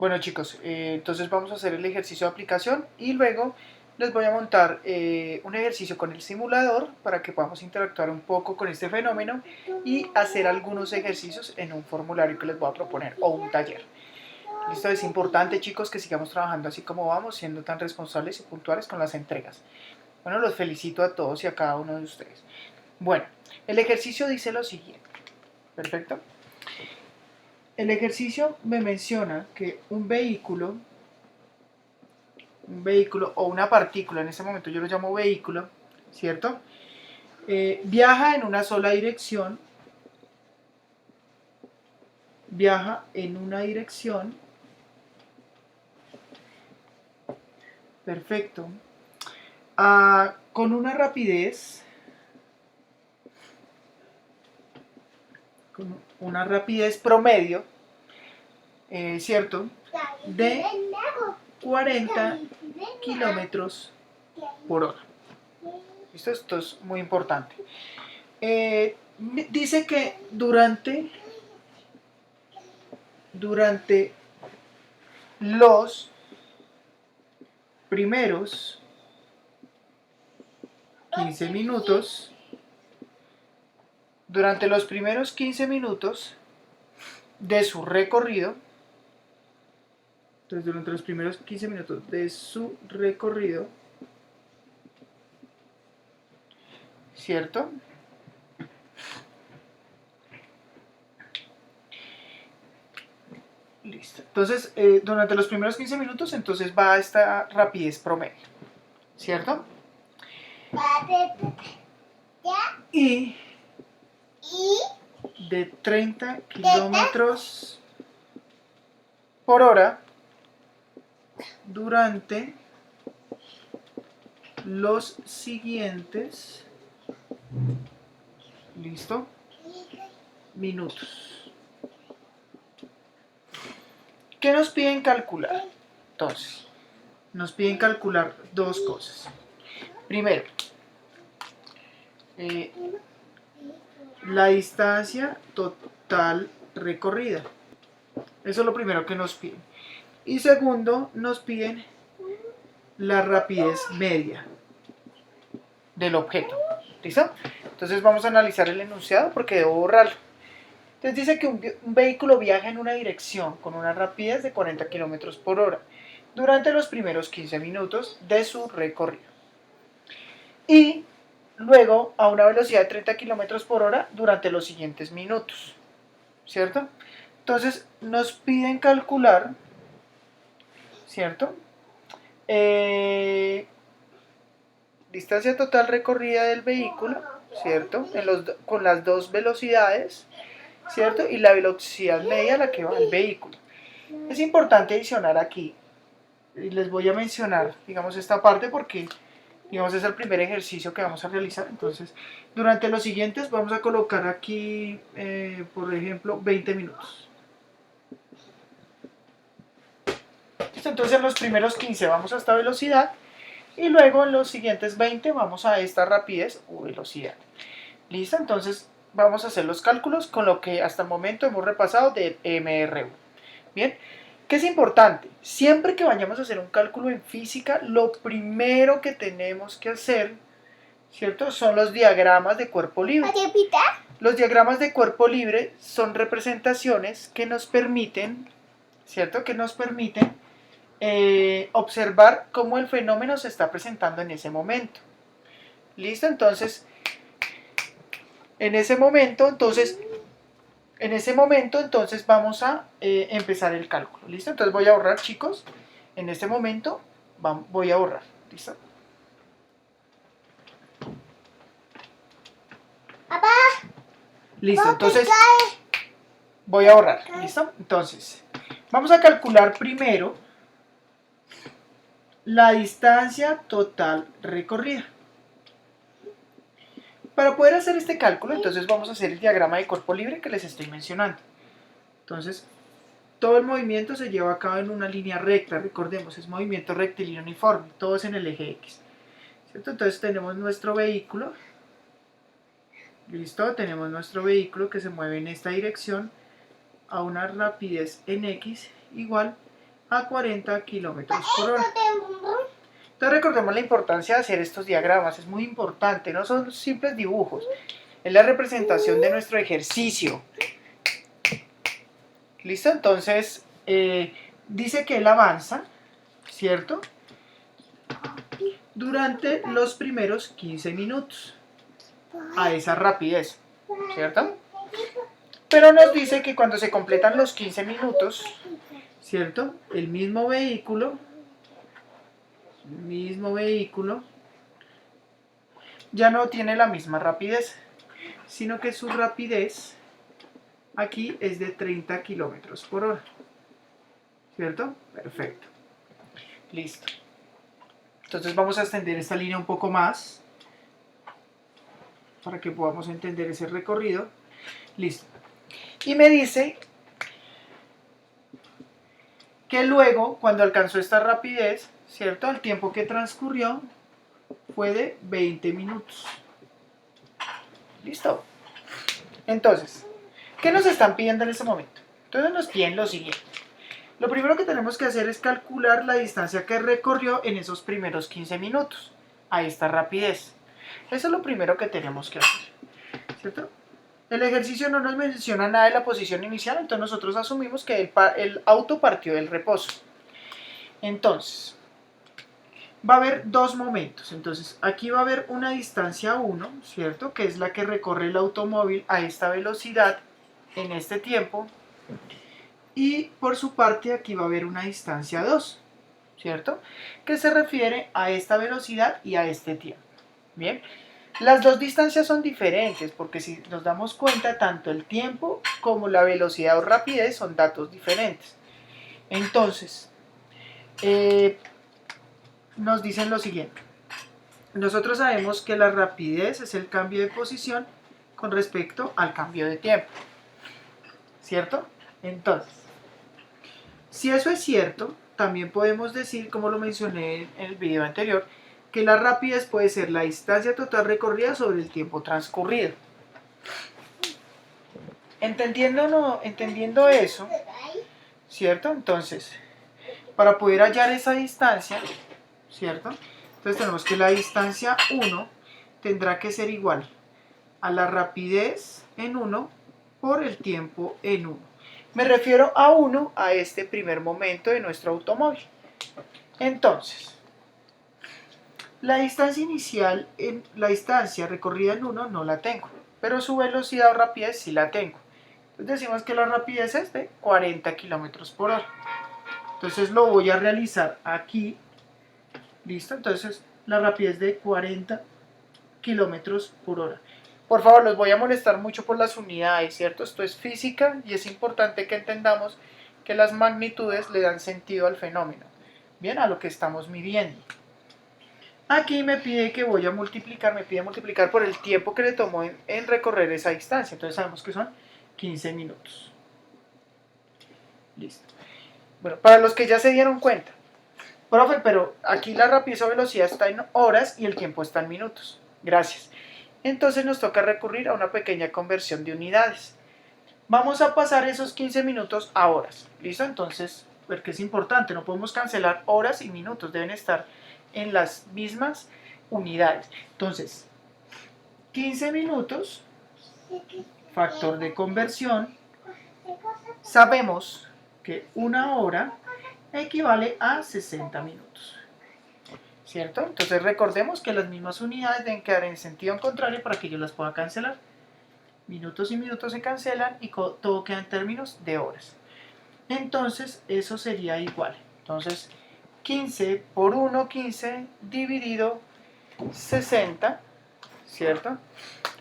Bueno chicos, entonces vamos a hacer el ejercicio de aplicación y luego les voy a montar un ejercicio con el simulador para que podamos interactuar un poco con este fenómeno y hacer algunos ejercicios en un formulario que les voy a proponer o un taller. Listo, es importante chicos que sigamos trabajando así como vamos, siendo tan responsables y puntuales con las entregas. Bueno, los felicito a todos y a cada uno de ustedes. Bueno, el ejercicio dice lo siguiente. Perfecto. El ejercicio me menciona que un vehículo o una partícula, en este momento yo lo llamo vehículo, ¿cierto? Viaja en una sola dirección, perfecto, con una rapidez promedio, ¿cierto? De 40 kilómetros por hora. ¿Listo? Esto es muy importante. Dice que durante los primeros 15 minutos, de su recorrido, entonces durante los primeros 15 minutos de su recorrido, ¿cierto? Listo. Entonces, durante los primeros 15 minutos, entonces va a esta rapidez promedio, ¿cierto? Y de 30 kilómetros por hora durante los siguientes, ¿listo? Minutos. ¿Qué nos piden calcular? Entonces, nos piden calcular dos cosas. Primero, la distancia total recorrida. Eso es lo primero que nos piden. Y segundo, nos piden la rapidez media del objeto. ¿Listo? Entonces vamos a analizar el enunciado porque debo borrarlo. Entonces dice que un vehículo viaja en una dirección con una rapidez de 40 km por hora durante los primeros 15 minutos de su recorrido. Y luego a una velocidad de 30 km por hora durante los siguientes minutos. ¿Cierto? Entonces nos piden calcular, ¿cierto? Distancia total recorrida del vehículo, ¿cierto? Con las dos velocidades, ¿cierto? Y la velocidad media a la que va el vehículo. Es importante adicionar aquí, y les voy a mencionar, digamos, esta parte porque, digamos, es el primer ejercicio que vamos a realizar. Entonces, durante los siguientes vamos a colocar aquí, por ejemplo, 20 minutos. Entonces, en los primeros 15 vamos a esta velocidad y luego en los siguientes 20 vamos a esta rapidez o velocidad. ¿Listo? Entonces, vamos a hacer los cálculos con lo que hasta el momento hemos repasado de MR1. Bien, ¿qué es importante? Siempre que vayamos a hacer un cálculo en física, lo primero que tenemos que hacer, ¿cierto? Son los diagramas de cuerpo libre. Los diagramas de cuerpo libre son representaciones que nos permiten, ¿cierto? Que nos permiten observar cómo el fenómeno se está presentando en ese momento. ¿Listo? Entonces, en ese momento, vamos a empezar el cálculo. ¿Listo? Entonces voy a borrar, chicos. En este momento voy a borrar. ¿Listo? Papá. Listo, entonces voy a borrar. ¿Listo? Entonces, vamos a calcular primero la distancia total recorrida. Para poder hacer este cálculo, entonces vamos a hacer el diagrama de cuerpo libre que les estoy mencionando. Entonces, todo el movimiento se lleva a cabo en una línea recta, recordemos, es movimiento rectilíneo uniforme, todo es en el eje X. ¿Cierto? Entonces tenemos nuestro vehículo, listo, tenemos nuestro vehículo que se mueve en esta dirección a una rapidez en X igual a 40 kilómetros por hora. Entonces recordemos la importancia de hacer estos diagramas, es muy importante, no son simples dibujos, es la representación de nuestro ejercicio. ¿Listo? Entonces, dice que él avanza, ¿cierto? Durante los primeros 15 minutos, a esa rapidez, ¿cierto? Pero nos dice que cuando se completan los 15 minutos, ¿cierto? El mismo vehículo ya no tiene la misma rapidez, sino que su rapidez aquí es de 30 kilómetros por hora, ¿cierto? Perfecto. Listo. Entonces vamos a extender esta línea un poco más para que podamos entender ese recorrido. Listo. Y me dice que luego, cuando alcanzó esta rapidez, ¿cierto? El tiempo que transcurrió fue de 20 minutos. ¿Listo? Entonces, ¿qué nos están pidiendo en este momento? Entonces nos piden lo siguiente. Lo primero que tenemos que hacer es calcular la distancia que recorrió en esos primeros 15 minutos, a esta rapidez. Eso es lo primero que tenemos que hacer, ¿cierto? El ejercicio no nos menciona nada de la posición inicial, entonces nosotros asumimos que el auto partió del reposo. Entonces, va a haber dos momentos. Entonces, aquí va a haber una distancia 1, ¿cierto? Que es la que recorre el automóvil a esta velocidad en este tiempo. Y por su parte aquí va a haber una distancia 2, ¿cierto? Que se refiere a esta velocidad y a este tiempo. Bien, las dos distancias son diferentes porque si nos damos cuenta, tanto el tiempo como la velocidad o rapidez son datos diferentes. Entonces, nos dicen lo siguiente. Nosotros sabemos que la rapidez es el cambio de posición con respecto al cambio de tiempo, ¿cierto? Entonces, si eso es cierto, también podemos decir, como lo mencioné en el video anterior, que la rapidez puede ser la distancia total recorrida sobre el tiempo transcurrido. Entendiendo eso, ¿cierto? Entonces, para poder hallar esa distancia, ¿cierto? Entonces tenemos que la distancia 1 tendrá que ser igual a la rapidez en 1 por el tiempo en 1. Me refiero a 1 a este primer momento de nuestro automóvil. Entonces, la distancia inicial, la distancia recorrida en 1 no la tengo, pero su velocidad o rapidez sí la tengo. Entonces decimos que la rapidez es de 40 kilómetros por hora. Entonces lo voy a realizar aquí. ¿Listo? Entonces la rapidez de 40 kilómetros por hora. Por favor, los voy a molestar mucho por las unidades, ¿cierto? Esto es física y es importante que entendamos que las magnitudes le dan sentido al fenómeno. Bien, a lo que estamos midiendo. Aquí me pide que voy a multiplicar, me pide multiplicar por el tiempo que le tomó en recorrer esa distancia. Entonces sabemos que son 15 minutos. Listo. Bueno, para los que ya se dieron cuenta. Profe, pero aquí la rapidez o velocidad está en horas y el tiempo está en minutos. Gracias. Entonces nos toca recurrir a una pequeña conversión de unidades. Vamos a pasar esos 15 minutos a horas. ¿Listo? Entonces, porque es importante, no podemos cancelar horas y minutos, deben estar en las mismas unidades. Entonces, 15 minutos, factor de conversión, sabemos que una hora equivale a 60 minutos. ¿Cierto? Entonces recordemos que las mismas unidades deben quedar en sentido contrario para que yo las pueda cancelar. Minutos y minutos se cancelan y todo queda en términos de horas. Entonces eso sería igual. Entonces 15 por 1, 15 dividido 60, ¿cierto?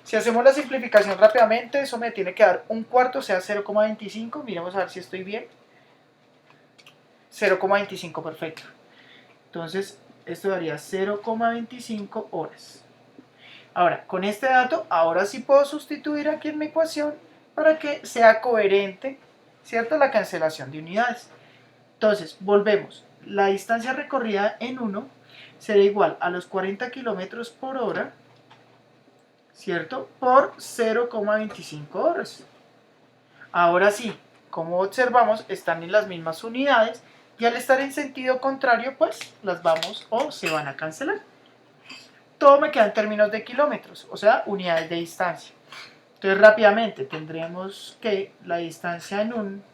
Si hacemos la simplificación rápidamente, eso me tiene que dar un cuarto, o sea 0,25. Miremos a ver si estoy bien. 0,25, perfecto. Entonces esto daría 0,25 horas. Ahora, con este dato, ahora sí puedo sustituir aquí en mi ecuación para que sea coherente, ¿cierto? La cancelación de unidades. Entonces, volvemos. La distancia recorrida en 1 será igual a los 40 kilómetros por hora, ¿cierto? Por 0,25 horas. Ahora sí, como observamos, están en las mismas unidades y al estar en sentido contrario, pues las vamos o se van a cancelar. Todo me queda en términos de kilómetros, o sea, unidades de distancia. Entonces rápidamente tendremos que la distancia en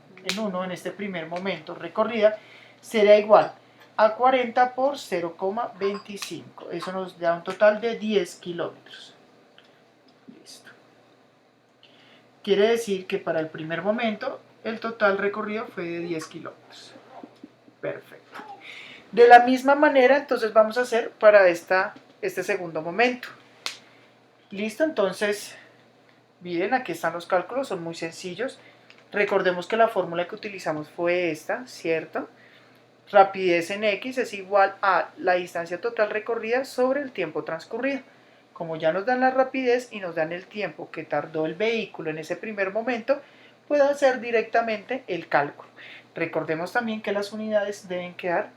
este primer momento recorrida, será igual a 40 por 0,25. Eso nos da un total de 10 kilómetros. Listo. Quiere decir que para el primer momento el total recorrido fue de 10 kilómetros. Perfecto. De la misma manera, entonces vamos a hacer para este segundo momento. Listo, entonces, miren, aquí están los cálculos, son muy sencillos. Recordemos que la fórmula que utilizamos fue esta, ¿cierto? Rapidez en X es igual a la distancia total recorrida sobre el tiempo transcurrido. Como ya nos dan la rapidez y nos dan el tiempo que tardó el vehículo en ese primer momento, puedo hacer directamente el cálculo. Recordemos también que las unidades deben quedar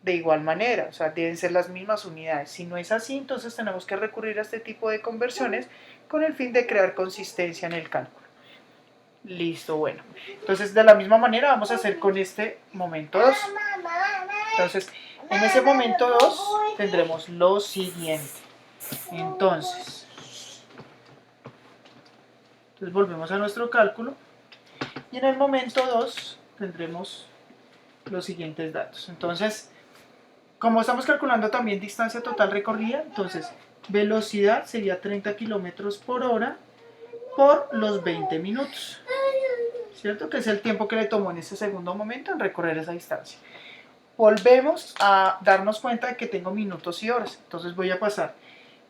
de igual manera, o sea, deben ser las mismas unidades. Si no es así, entonces tenemos que recurrir a este tipo de conversiones con el fin de crear consistencia en el cálculo. Listo, bueno. Entonces, de la misma manera vamos a hacer con este momento 2. Entonces, en ese momento 2 tendremos lo siguiente. Entonces, volvemos a nuestro cálculo y en el momento 2 tendremos los siguientes datos. Entonces, como estamos calculando también distancia total recorrida, entonces velocidad sería 30 kilómetros por hora por los 20 minutos, ¿cierto? Que es el tiempo que le tomó en ese segundo momento en recorrer esa distancia. Volvemos a darnos cuenta de que tengo minutos y horas, entonces voy a pasar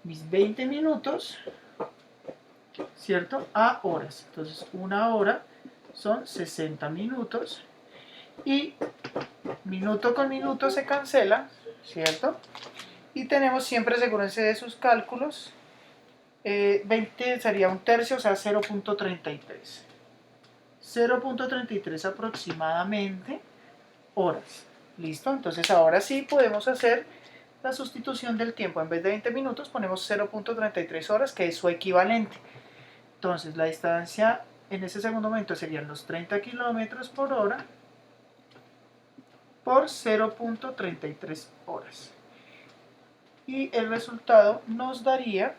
mis 20 minutos, ¿cierto?, a horas. Entonces una hora son 60 minutos y minuto con minuto se cancela, ¿cierto? Y tenemos siempre, asegúrense de sus cálculos, 20 sería un tercio, o sea 0.33. 0.33 aproximadamente horas. ¿Listo? Entonces ahora sí podemos hacer la sustitución del tiempo. En vez de 20 minutos ponemos 0.33 horas, que es su equivalente. Entonces la distancia en ese segundo momento serían los 30 kilómetros por hora por 0.33 horas. Y el resultado nos daría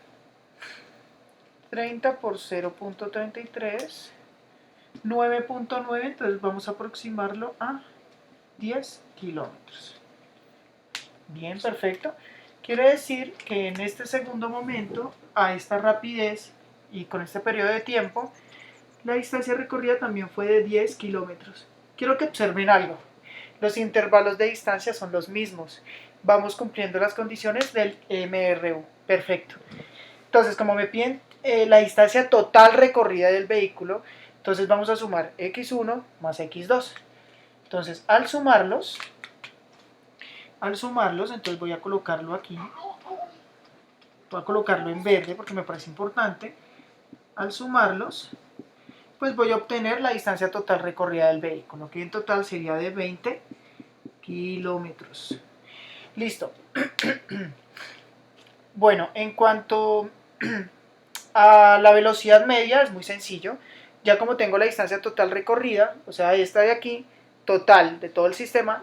30 por 0.33, 9.9, entonces vamos a aproximarlo a 10 kilómetros. Bien, perfecto. Quiere decir que en este segundo momento, a esta rapidez y con este periodo de tiempo, la distancia recorrida también fue de 10 kilómetros. Quiero que observen algo. Los intervalos de distancia son los mismos. Vamos cumpliendo las condiciones del MRU. Perfecto. Entonces, como me piden la distancia total recorrida del vehículo, entonces vamos a sumar x1 más x2. Entonces, al sumarlos, entonces voy a colocarlo aquí. Voy a colocarlo en verde porque me parece importante. Al sumarlos, pues voy a obtener la distancia total recorrida del vehículo, que en total sería de 20 kilómetros. Listo. Bueno, en cuanto a la velocidad media, es muy sencillo. Ya como tengo la distancia total recorrida, o sea, esta de aquí, total de todo el sistema,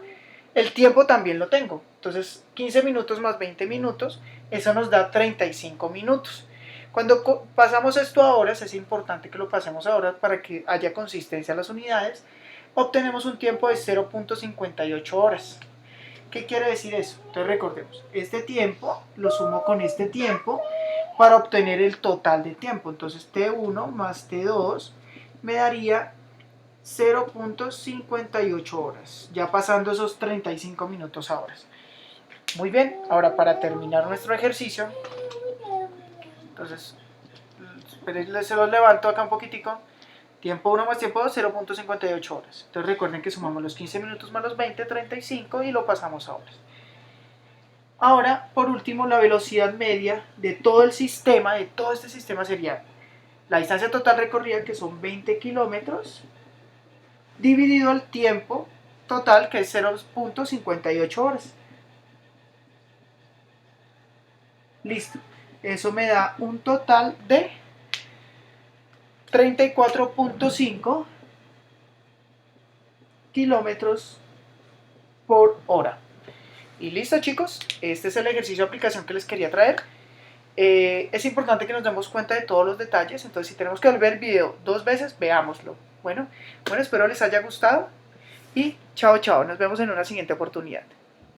el tiempo también lo tengo. Entonces, 15 minutos más 20 minutos, eso nos da 35 minutos. Cuando pasamos esto a horas, es importante que lo pasemos a horas para que haya consistencia en las unidades, obtenemos un tiempo de 0.58 horas. ¿Qué quiere decir eso? Entonces recordemos, este tiempo lo sumo con este tiempo para obtener el total de tiempo. Entonces T1 más T2 me daría 0.58 horas, ya pasando esos 35 minutos a horas. Muy bien, ahora para terminar nuestro ejercicio, entonces se los levanto acá un poquitico. Tiempo 1 más tiempo 2, 0.58 horas. Entonces recuerden que sumamos los 15 minutos más los 20, 35 y lo pasamos a horas. Ahora, por último, la velocidad media de todo el sistema, de todo este sistema sería la distancia total recorrida, que son 20 kilómetros, dividido el tiempo total, que es 0.58 horas. Listo. Eso me da un total de 34.5 kilómetros por hora. Y listo, chicos, este es el ejercicio de aplicación que les quería traer. Es importante que nos demos cuenta de todos los detalles, entonces si tenemos que ver el video 2 veces, veámoslo. Bueno, espero les haya gustado y chao, chao, nos vemos en una siguiente oportunidad.